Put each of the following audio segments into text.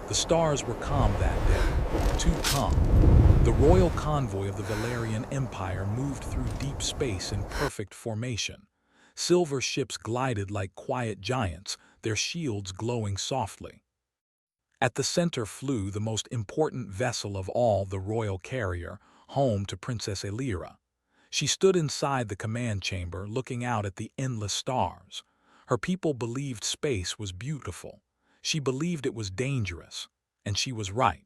The stars were calm that day, too calm. The royal convoy of the Valerian Empire moved through deep space in perfect formation. Silver ships glided like quiet giants, their shields glowing softly. At the center flew the most important vessel of all, the royal carrier, home to Princess Elira. She stood inside the command chamber, looking out at the endless stars. Her people believed space was beautiful. She believed it was dangerous, and she was right.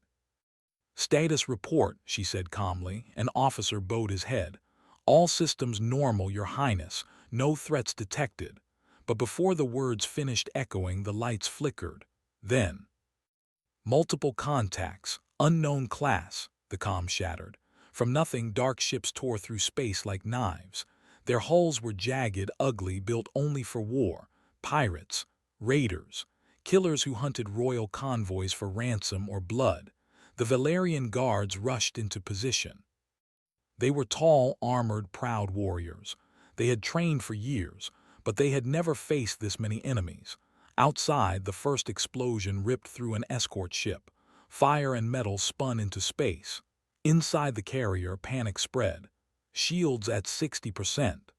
"Status report," she said calmly. An officer bowed his head. "All systems normal, Your Highness. No threats detected." But before the words finished echoing, the lights flickered. Then, "Multiple contacts, unknown class," the comm shattered. From nothing, dark ships tore through space like knives. Their hulls were jagged, ugly, built only for war. Pirates, raiders, killers who hunted royal convoys for ransom or blood. The Valerian guards rushed into position. They were tall, armored, proud warriors. They had trained for years, but they had never faced this many enemies. Outside, the first explosion ripped through an escort ship. Fire and metal spun into space. Inside the carrier, panic spread. Shields at 60%.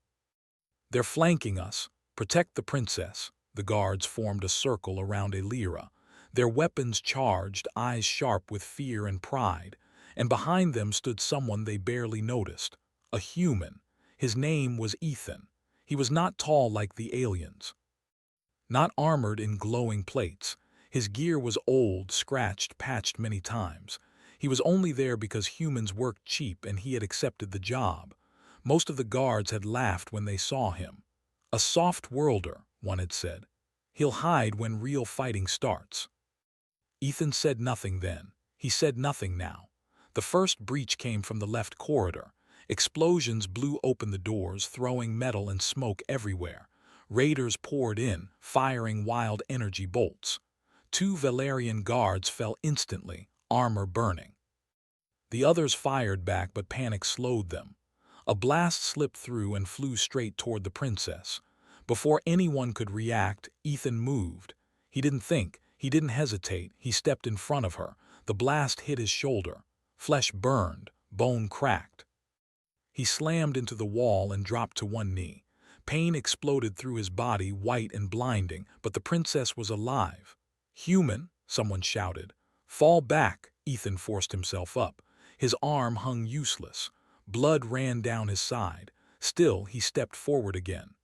"They're flanking us. Protect the princess." The guards formed a circle around Elira. Their weapons charged, eyes sharp with fear and pride. And behind them stood someone they barely noticed. A human. His name was Ethan. He was not tall like the aliens, not armored in glowing plates. His gear was old, scratched, patched many times. He was only there because humans worked cheap and he had accepted the job. Most of the guards had laughed when they saw him. "A soft worlder," one had said. "He'll hide when real fighting starts." Ethan said nothing then. He said nothing now. The first breach came from the left corridor. Explosions blew open the doors, throwing metal and smoke everywhere. Raiders poured in, firing wild energy bolts. 2 Valerian guards fell instantly, armor burning. The others fired back, but panic slowed them. A blast slipped through and flew straight toward the princess. Before anyone could react, Ethan moved. He didn't think. He didn't hesitate. He stepped in front of her. The blast hit his shoulder. Flesh burned, bone cracked. He slammed into the wall and dropped to one knee. Pain exploded through his body, white and blinding, but the princess was alive. "Human," someone shouted. "Fall back." Ethan forced himself up. His arm hung useless. Blood ran down his side. Still, he stepped forward again.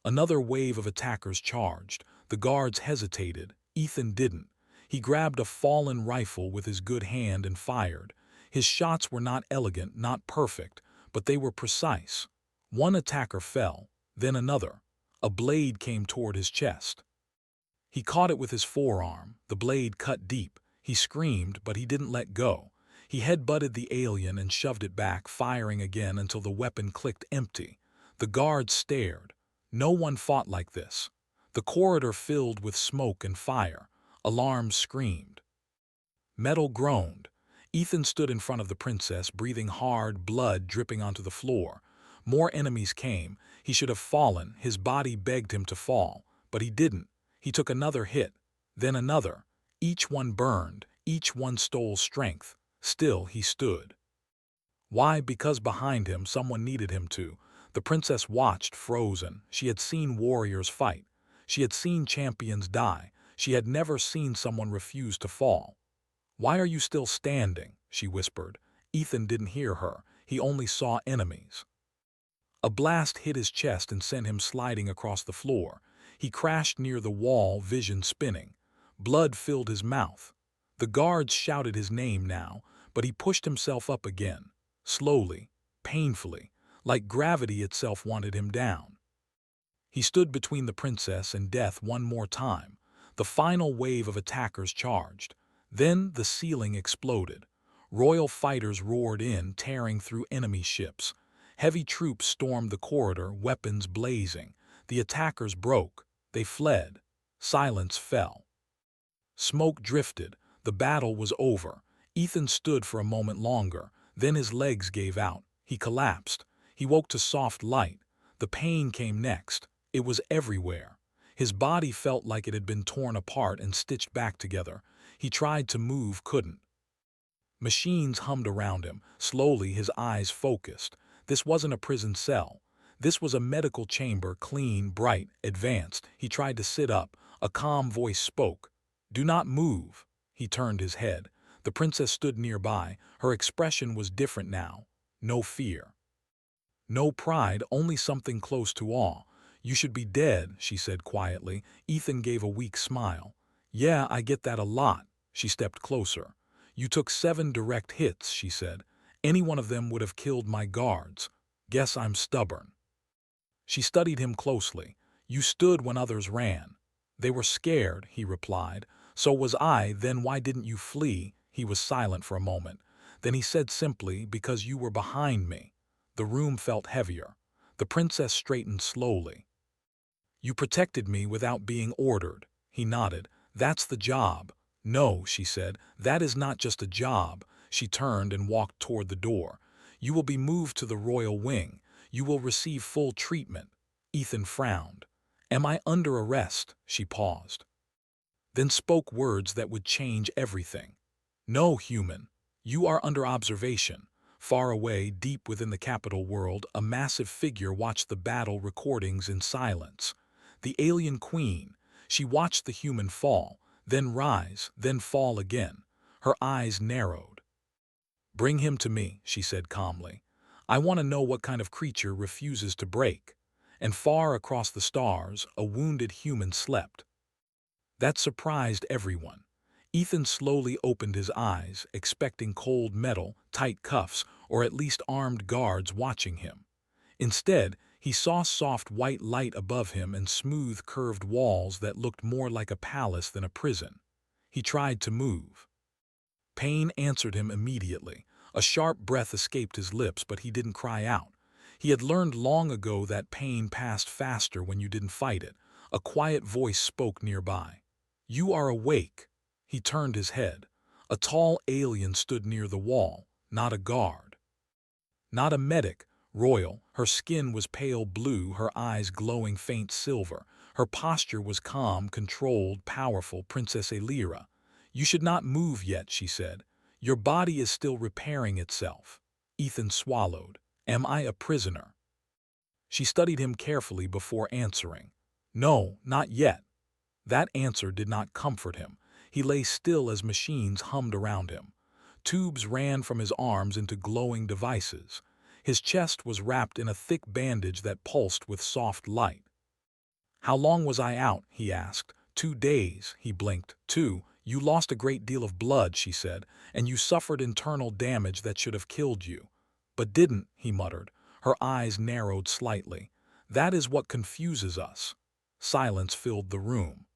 Another wave of attackers charged. The guards hesitated. Ethan didn't. He grabbed a fallen rifle with his good hand and fired. His shots were not elegant, not perfect, but they were precise. One attacker fell, then another. A blade came toward his chest. He caught it with his forearm. The blade cut deep. He screamed, but he didn't let go. He headbutted the alien and shoved it back, firing again until the weapon clicked empty. The guards stared. No one fought like this. The corridor filled with smoke and fire. Alarms screamed. Metal groaned. Ethan stood in front of the princess, breathing hard, blood dripping onto the floor. More enemies came. He should have fallen. His body begged him to fall, but he didn't. He took another hit, then another. Each one burned. Each one stole strength. Still he stood. Why? Because behind him someone needed him to. The princess watched, frozen. She had seen warriors fight. She had seen champions die. She had never seen someone refuse to fall. "Why are you still standing?" she whispered. Ethan didn't hear her. He only saw enemies. A blast hit his chest and sent him sliding across the floor. He crashed near the wall, vision spinning. Blood filled his mouth. The guards shouted his name now, but he pushed himself up again. Slowly, painfully, like gravity itself wanted him down. He stood between the princess and death one more time. The final wave of attackers charged. Then the ceiling exploded. Royal fighters roared in, tearing through enemy ships. Heavy troops stormed the corridor, weapons blazing. The attackers broke. They fled. Silence fell. Smoke drifted. The battle was over. Ethan stood for a moment longer. Then his legs gave out. He collapsed. He woke to soft light. The pain came next. It was everywhere. His body felt like it had been torn apart and stitched back together. He tried to move, couldn't. Machines hummed around him. Slowly, his eyes focused. This wasn't a prison cell. This was a medical chamber, clean, bright, advanced. He tried to sit up. A calm voice spoke. "Do not move." He turned his head. The princess stood nearby. Her expression was different now. No fear. No pride, only something close to awe. "You should be dead," she said quietly. Ethan gave a weak smile. "Yeah, I get that a lot." She stepped closer. "You took 7 direct hits," she said. "Any one of them would have killed my guards. Guess I'm stubborn." She studied him closely. "You stood when others ran." "They were scared," he replied. "So was I, then why didn't you flee?" He was silent for a moment. Then he said simply, "Because you were behind me." The room felt heavier. The princess straightened slowly. "You protected me without being ordered." He nodded. "That's the job." "No," she said, "that is not just a job." She turned and walked toward the door. "You will be moved to the royal wing. You will receive full treatment." Ethan frowned. "Am I under arrest?" She paused. Then spoke words that would change everything. "No, human. You are under observation." Far away, deep within the capital world, a massive figure watched the battle recordings in silence. The alien queen. She watched the human fall, then rise, then fall again. Her eyes narrowed. "Bring him to me," she said calmly. "I want to know what kind of creature refuses to break." And far across the stars, a wounded human slept. That surprised everyone. Ethan slowly opened his eyes, expecting cold metal, tight cuffs, or at least armed guards watching him. Instead, he saw soft white light above him and smooth curved walls that looked more like a palace than a prison. He tried to move. Pain answered him immediately. A sharp breath escaped his lips, but he didn't cry out. He had learned long ago that pain passed faster when you didn't fight it. A quiet voice spoke nearby. "You are awake." He turned his head. A tall alien stood near the wall, not a guard. Not a medic, royal. Her skin was pale blue, her eyes glowing faint silver. Her posture was calm, controlled, powerful. "Princess Elira." "You should not move yet," she said. "Your body is still repairing itself." Ethan swallowed. "Am I a prisoner?" She studied him carefully before answering. "No, not yet." That answer did not comfort him. He lay still as machines hummed around him. Tubes ran from his arms into glowing devices. His chest was wrapped in a thick bandage that pulsed with soft light. "How long was I out?" he asked. 2 days, he blinked. 2. "You lost a great deal of blood," she said, "and you suffered internal damage that should have killed you." "But didn't," he muttered. Her eyes narrowed slightly. "That is what confuses us." Silence filled the room.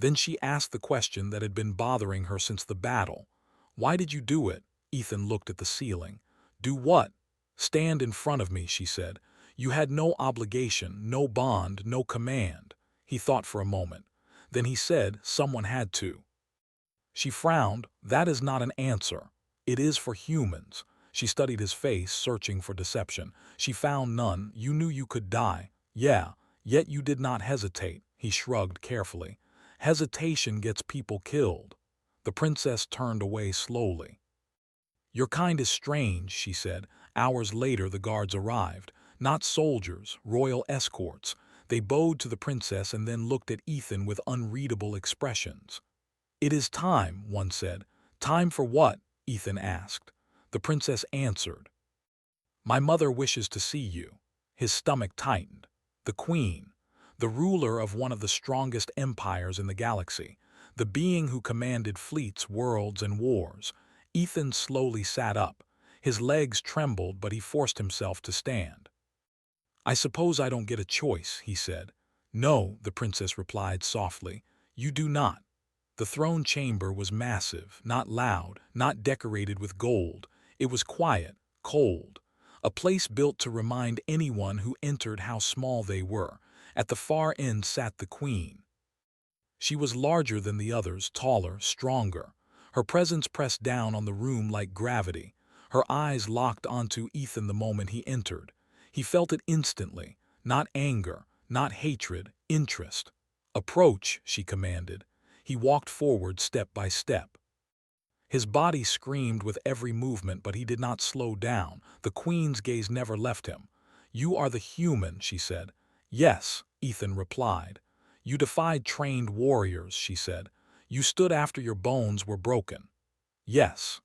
Then she asked the question that had been bothering her since the battle. "Why did you do it?" Ethan looked at the ceiling. "Do what?" "Stand in front of me," she said. "You had no obligation, no bond, no command." He thought for a moment. Then he said, "Someone had to." She frowned. "That is not an answer. It is for humans." She studied his face, searching for deception. She found none. "You knew you could die." "Yeah, yet you did not hesitate." He shrugged carefully. "Hesitation gets people killed." The princess turned away slowly. "Your kind is strange," she said. Hours later the guards arrived. Not soldiers, royal escorts. They bowed to the princess and then looked at Ethan with unreadable expressions. "It is time," one said. "Time for what?" Ethan asked. The princess answered. "My mother wishes to see you." His stomach tightened. The queen. The ruler of one of the strongest empires in the galaxy. The being who commanded fleets, worlds, and wars. Ethan slowly sat up. His legs trembled, but he forced himself to stand. "I suppose I don't get a choice," he said. "No," the princess replied softly. "You do not." The throne chamber was massive, not loud, not decorated with gold. It was quiet, cold. A place built to remind anyone who entered how small they were. At the far end sat the queen. She was larger than the others, taller, stronger. Her presence pressed down on the room like gravity. Her eyes locked onto Ethan the moment he entered. He felt it instantly. Not anger, not hatred, interest. "Approach," she commanded. He walked forward step by step. His body screamed with every movement, but he did not slow down. The Queen's gaze never left him. "You are the human," she said. "Yes," Ethan replied. "You defied trained warriors," she said. "You stood after your bones were broken." "Yes."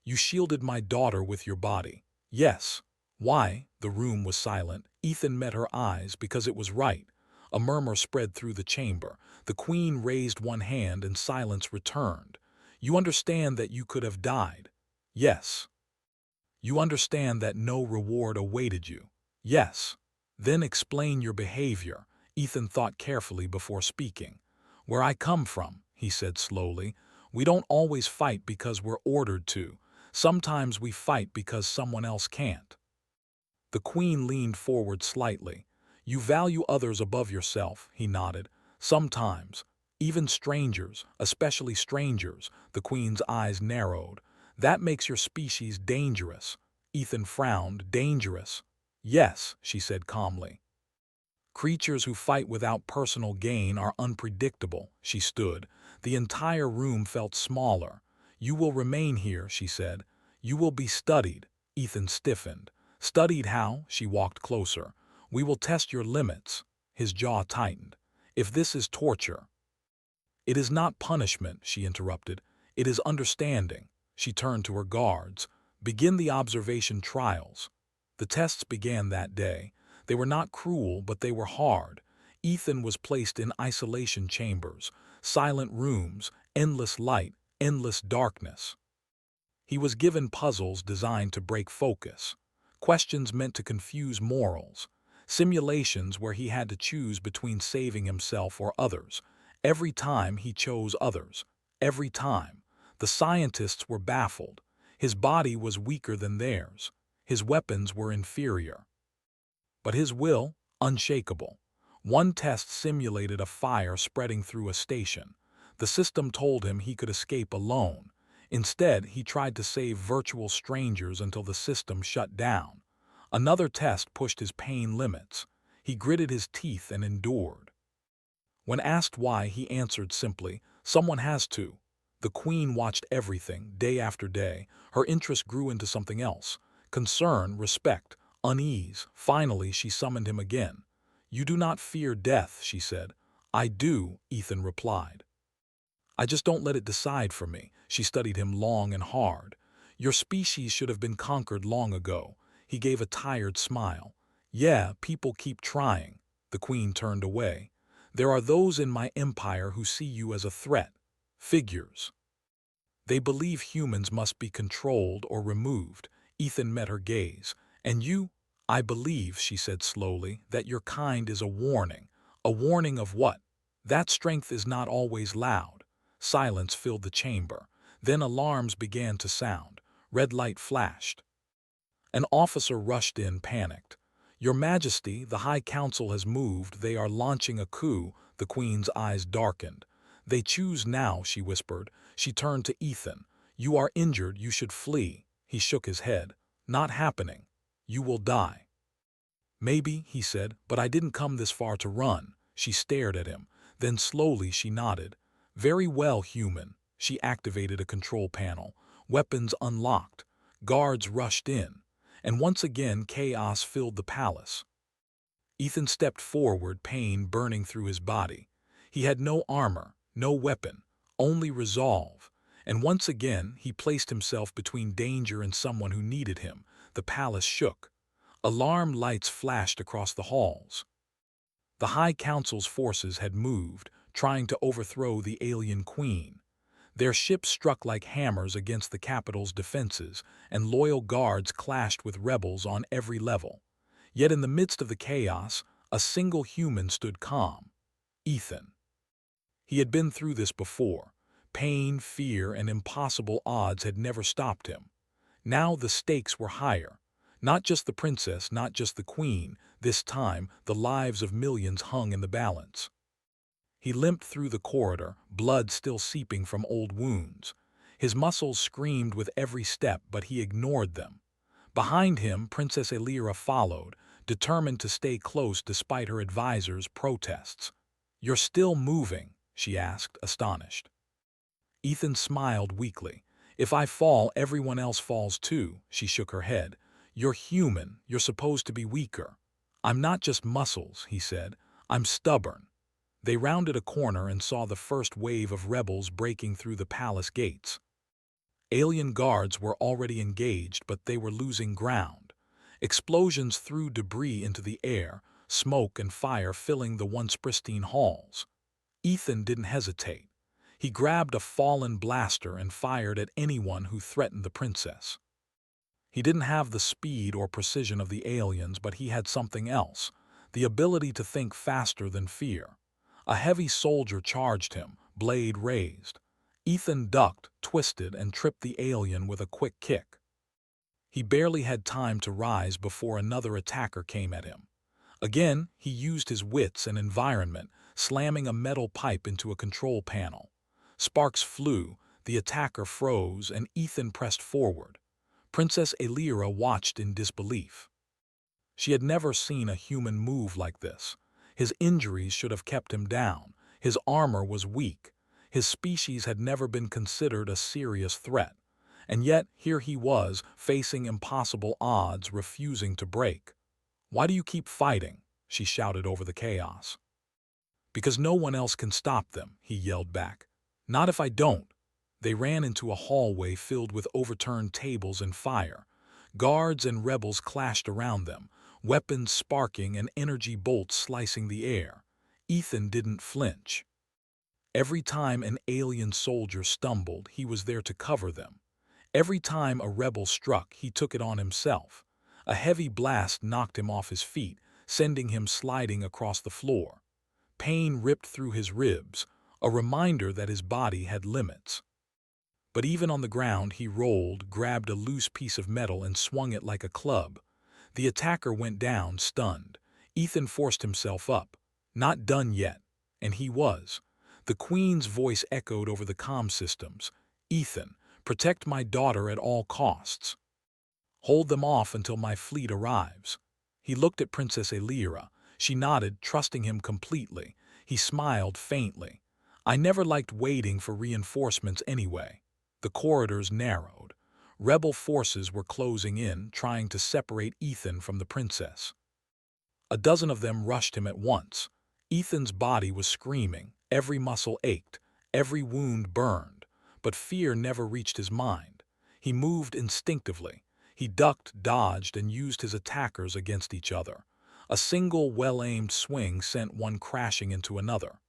"You shielded my daughter with your body." "Yes." "Why?" The room was silent. Ethan met her eyes because it was right. A murmur spread through the chamber. The Queen raised one hand and silence returned. "You understand that you could have died?" "Yes." "You understand that no reward awaited you?" "Yes." "Then explain your behavior." Ethan thought carefully before speaking. "Where I come from," he said slowly, "we don't always fight because we're ordered to. Sometimes we fight because someone else can't." The Queen leaned forward slightly. "You value others above yourself," he nodded. "Sometimes. Even strangers, especially strangers." The Queen's eyes narrowed. "That makes your species dangerous." Ethan frowned. "Dangerous?" "Yes," she said calmly. "Creatures who fight without personal gain are unpredictable." She stood. The entire room felt smaller. "You will remain here," she said. "You will be studied." Ethan stiffened. "Studied how?" She walked closer. "We will test your limits." His jaw tightened. "If this is torture—" "It is not punishment," she interrupted. "It is understanding." She turned to her guards. "Begin the observation trials." The tests began that day. They were not cruel, but they were hard. Ethan was placed in isolation chambers, silent rooms, endless light, endless darkness. He was given puzzles designed to break focus, questions meant to confuse morals, simulations where he had to choose between saving himself or others. Every time he chose others. Every time. The scientists were baffled. His body was weaker than theirs. His weapons were inferior. But his will, unshakable. One test simulated a fire spreading through a station. The system told him he could escape alone. Instead, he tried to save virtual strangers until the system shut down. Another test pushed his pain limits. He gritted his teeth and endured. When asked why, he answered simply, "Someone has to." The Queen watched everything, day after day. Her interest grew into something else. Concern, respect, unease. Finally, she summoned him again. "You do not fear death," she said. "I do," Ethan replied. "I just don't let it decide for me." She studied him long and hard. "Your species should have been conquered long ago." He gave a tired smile. "Yeah, people keep trying." The Queen turned away. "There are those in my empire who see you as a threat. Figures. They believe humans must be controlled or removed." Ethan met her gaze. "And you?" "I believe," she said slowly, "that your kind is a warning." "A warning of what?" "That strength is not always loud." Silence filled the chamber. Then alarms began to sound. Red light flashed. An officer rushed in, panicked. "Your Majesty, the High Council has moved. They are launching a coup." The Queen's eyes darkened. "They choose now," she whispered. She turned to Ethan. "You are injured. You should flee." He shook his head. "Not happening. You will die." "Maybe," he said, "but I didn't come this far to run." She stared at him. Then slowly she nodded. "Very well, human." She activated a control panel. Weapons unlocked. Guards rushed in. And once again chaos filled the palace. Ethan stepped forward, pain burning through his body. He had no armor, no weapon, only resolve. And once again he placed himself between danger and someone who needed him. The palace shook. Alarm lights flashed across the halls. The High Council's forces had moved, trying to overthrow the alien queen. Their ships struck like hammers against the capital's defenses, and loyal guards clashed with rebels on every level. Yet in the midst of the chaos, a single human stood calm. Ethan. He had been through this before. Pain, fear, and impossible odds had never stopped him. Now the stakes were higher. Not just the princess, not just the queen. This time, the lives of millions hung in the balance. He limped through the corridor, blood still seeping from old wounds. His muscles screamed with every step, but he ignored them. Behind him, Princess Elira followed, determined to stay close despite her advisor's protests. "You're still moving," she asked, astonished. Ethan smiled weakly. If I fall, everyone else falls too, she shook her head. You're human, you're supposed to be weaker. I'm not just muscles, he said. I'm stubborn. They rounded a corner and saw the first wave of rebels breaking through the palace gates. Alien guards were already engaged, but they were losing ground. Explosions threw debris into the air, smoke and fire filling the once pristine halls. Ethan didn't hesitate. He grabbed a fallen blaster and fired at anyone who threatened the princess. He didn't have the speed or precision of the aliens, but he had something else, the ability to think faster than fear. A heavy soldier charged him, blade raised. Ethan ducked, twisted, and tripped the alien with a quick kick. He barely had time to rise before another attacker came at him. Again, he used his wits and environment, slamming a metal pipe into a control panel. Sparks flew, the attacker froze, and Ethan pressed forward. Princess Elira watched in disbelief. She had never seen a human move like this. His injuries should have kept him down. His armor was weak. His species had never been considered a serious threat. And yet, here he was, facing impossible odds, refusing to break. "Why do you keep fighting?" she shouted over the chaos. "Because no one else can stop them," he yelled back. "Not if I don't." They ran into a hallway filled with overturned tables and fire. Guards and rebels clashed around them, weapons sparking and energy bolts slicing the air. Ethan didn't flinch. Every time an alien soldier stumbled, he was there to cover them. Every time a rebel struck, he took it on himself. A heavy blast knocked him off his feet, sending him sliding across the floor. Pain ripped through his ribs, a reminder that his body had limits. But even on the ground, he rolled, grabbed a loose piece of metal and swung it like a club. The attacker went down, stunned. Ethan forced himself up. Not done yet. And he was. The Queen's voice echoed over the comm systems. "Ethan, protect my daughter at all costs. Hold them off until my fleet arrives." He looked at Princess Elira. She nodded, trusting him completely. He smiled faintly. "I never liked waiting for reinforcements anyway." The corridors narrowed. Rebel forces were closing in, trying to separate Ethan from the princess. A dozen of them rushed him at once. Ethan's body was screaming, every muscle ached, every wound burned, but fear never reached his mind. He moved instinctively. He ducked, dodged, and used his attackers against each other. A single well-aimed swing sent one crashing into another.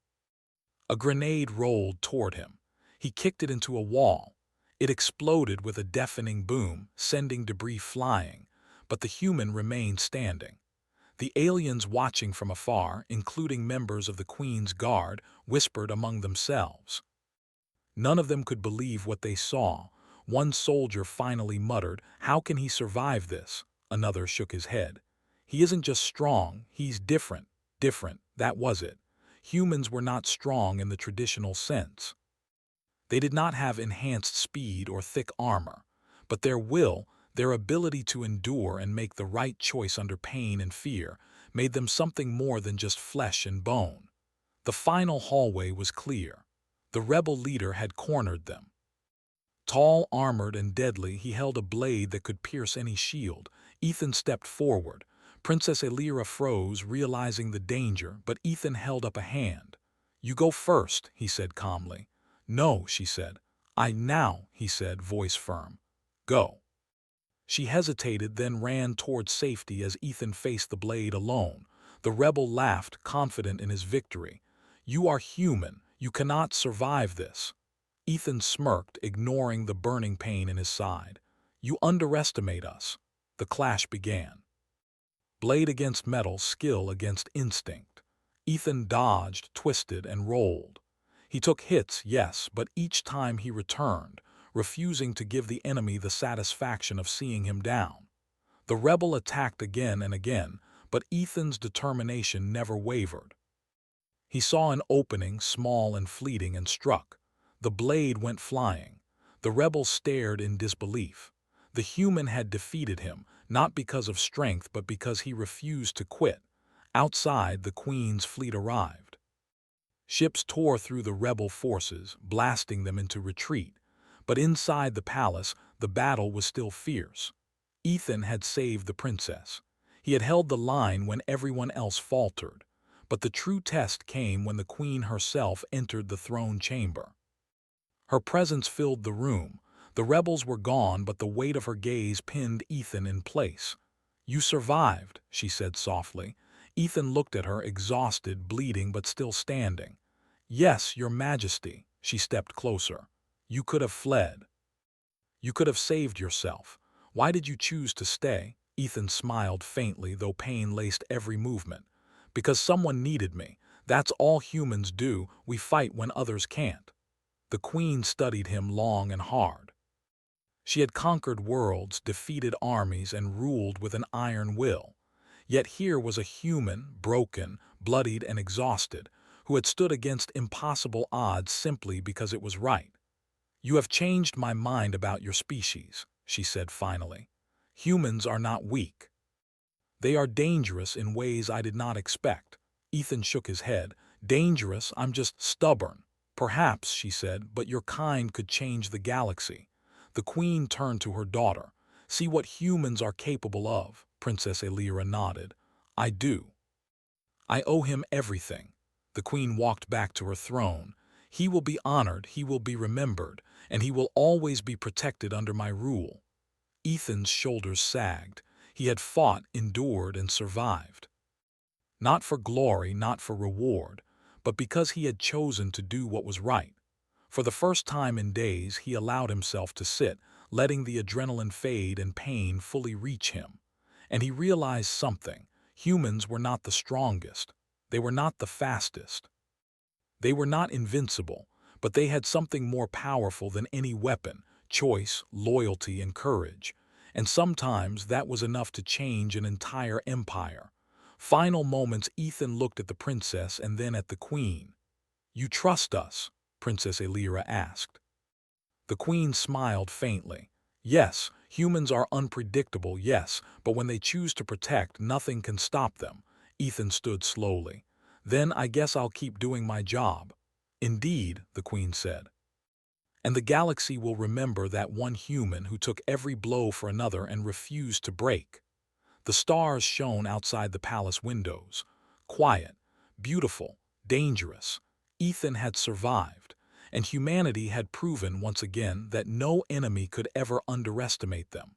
A grenade rolled toward him. He kicked it into a wall. It exploded with a deafening boom, sending debris flying, but the human remained standing. The aliens watching from afar, including members of the Queen's Guard, whispered among themselves. None of them could believe what they saw. One soldier finally muttered, "How can he survive this?" Another shook his head. "He isn't just strong, he's different." Different, that was it. Humans were not strong in the traditional sense. They did not have enhanced speed or thick armor, but their will, their ability to endure and make the right choice under pain and fear, made them something more than just flesh and bone. The final hallway was clear. The rebel leader had cornered them. Tall, armored, and deadly, he held a blade that could pierce any shield. Ethan stepped forward. Princess Elira froze, realizing the danger, but Ethan held up a hand. "You go first," he said calmly. "No," she said. Now," he said, voice firm. "Go." She hesitated, then ran toward safety as Ethan faced the blade alone. The rebel laughed, confident in his victory. "You are human. You cannot survive this." Ethan smirked, ignoring the burning pain in his side. "You underestimate us." The clash began. Blade against metal, skill against instinct. Ethan dodged, twisted, and rolled. He took hits, yes, but each time he returned, refusing to give the enemy the satisfaction of seeing him down. The rebel attacked again and again, but Ethan's determination never wavered. He saw an opening, small and fleeting, and struck. The blade went flying. The rebel stared in disbelief. The human had defeated him, not because of strength, but because he refused to quit. Outside, the Queen's fleet arrived. Ships tore through the rebel forces, blasting them into retreat. But inside the palace, the battle was still fierce. Ethan had saved the princess. He had held the line when everyone else faltered. But the true test came when the queen herself entered the throne chamber. Her presence filled the room. The rebels were gone, but the weight of her gaze pinned Ethan in place. "You survived," she said softly. Ethan looked at her, exhausted, bleeding, but still standing. "Yes, your majesty." She stepped closer. "You could have fled. You could have saved yourself. Why did you choose to stay?" Ethan smiled faintly, though pain laced every movement. "Because someone needed me. That's all humans do. We fight when others can't." The queen studied him long and hard. She had conquered worlds, defeated armies, and ruled with an iron will. Yet here was a human, broken, bloodied, and exhausted, who had stood against impossible odds simply because it was right. "You have changed my mind about your species," she said finally. "Humans are not weak. They are dangerous in ways I did not expect." Ethan shook his head. "Dangerous? I'm just stubborn." "Perhaps," she said, "but your kind could change the galaxy." The queen turned to her daughter. "See what humans are capable of." Princess Elira nodded. "I do. I owe him everything." The queen walked back to her throne. "He will be honored, he will be remembered, and he will always be protected under my rule." Ethan's shoulders sagged. He had fought, endured, and survived. Not for glory, not for reward, but because he had chosen to do what was right. For the first time in days, he allowed himself to sit, letting the adrenaline fade and pain fully reach him. And he realized something. Humans were not the strongest. They were not the fastest. They were not invincible, but they had something more powerful than any weapon: choice, loyalty, and courage. And sometimes that was enough to change an entire empire. Final moments, Ethan looked at the princess and then at the queen. "You trust us?" Princess Elira asked. The queen smiled faintly. "Yes, humans are unpredictable, yes, but when they choose to protect, nothing can stop them." Ethan stood slowly. "Then I guess I'll keep doing my job." "Indeed," the queen said. "And the galaxy will remember that one human who took every blow for another and refused to break." The stars shone outside the palace windows. Quiet, beautiful, dangerous. Ethan had survived, and humanity had proven once again that no enemy could ever underestimate them.